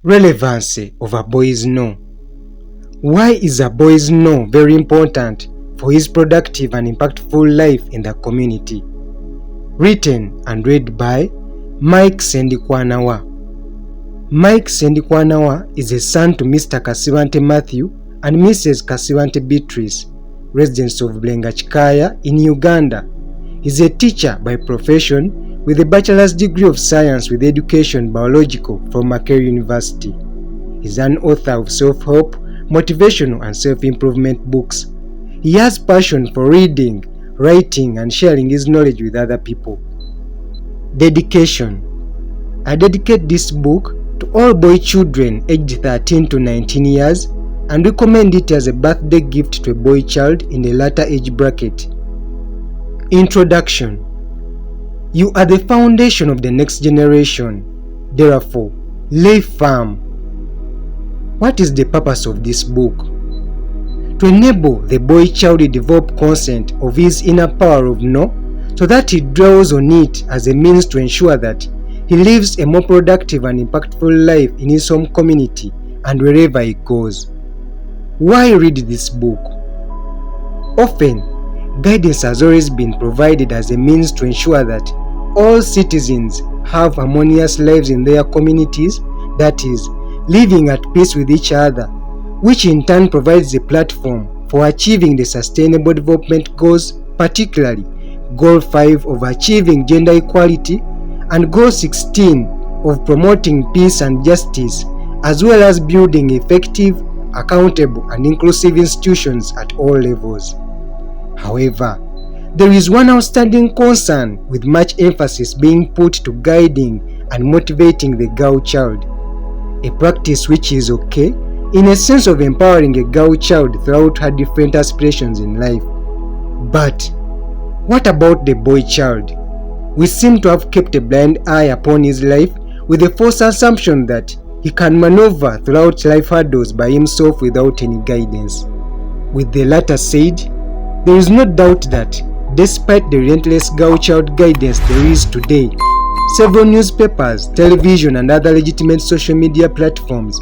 Relevance of a boy's no. Why is a boy's no very important for his productive and impactful life in the community? Written and read by Mike Ssendikwanawa. Mike Ssendikwanawa is a son to Mr. Kasiwante Matthew and Mrs. Kasiwante Beatrice, residents of Blenga in Uganda. He is a teacher by profession with a bachelor's degree of science with education biological from Makerere University. He is an author of self-help, motivational and self-improvement books. He has passion for reading, writing and sharing his knowledge with other people. Dedication. I dedicate this book to all boy children aged 13 to 19 years and recommend it as a birthday gift to a boy child in the latter age bracket. Introduction. You are the foundation of the next generation. Therefore, lay firm. What is the purpose of this book? To enable the boy child to develop consent of his inner power of no, so that he draws on it as a means to ensure that he lives a more productive and impactful life in his home community and wherever he goes. Why read this book? Often, guidance has always been provided as a means to ensure that all citizens have harmonious lives in their communities, that is, living at peace with each other, which in turn provides a platform for achieving the Sustainable Development Goals, particularly Goal 5 of achieving gender equality and Goal 16 of promoting peace and justice, as well as building effective, accountable and inclusive institutions at all levels. However, there is one outstanding concern with much emphasis being put to guiding and motivating the girl child, a practice which is okay in a sense of empowering a girl child throughout her different aspirations in life. But what about the boy child? We seem to have kept a blind eye upon his life with the false assumption that he can maneuver throughout life hurdles by himself without any guidance. With the latter said, there is no doubt that despite the relentless girl child guidance there is today, several newspapers, television and other legitimate social media platforms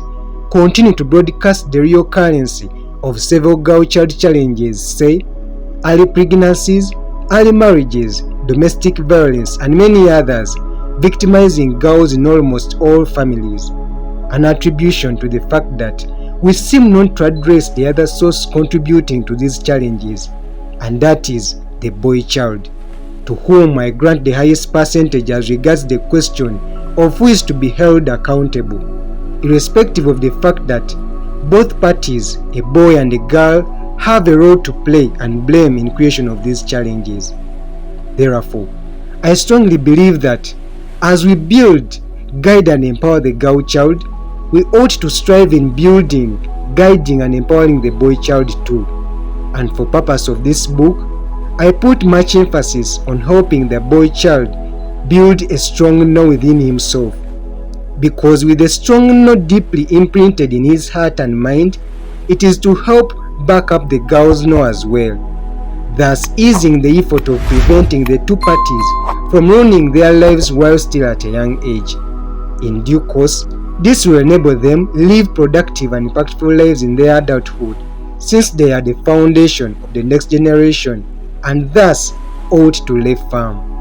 continue to broadcast the real currency of several girl child challenges, say early pregnancies, early marriages, domestic violence and many others, victimizing girls in almost all families. An attribution to the fact that we seem not to address the other source contributing to these challenges, and that is the boy child, to whom I grant the highest percentage as regards the question of who is to be held accountable, irrespective of the fact that both parties, a boy and a girl, have a role to play and blame in creation of these challenges. Therefore, I strongly believe that as we build, guide and empower the girl child, we ought to strive in building, guiding and empowering the boy child too. And for purpose of this book, I put much emphasis on helping the boy child build a strong no within himself, because with a strong no deeply imprinted in his heart and mind, it is to help back up the girl's no as well, thus easing the effort of preventing the two parties from ruining their lives while still at a young age. In due course, this will enable them live productive and impactful lives in their adulthood, since they are the foundation of the next generation and thus ought to lay firm.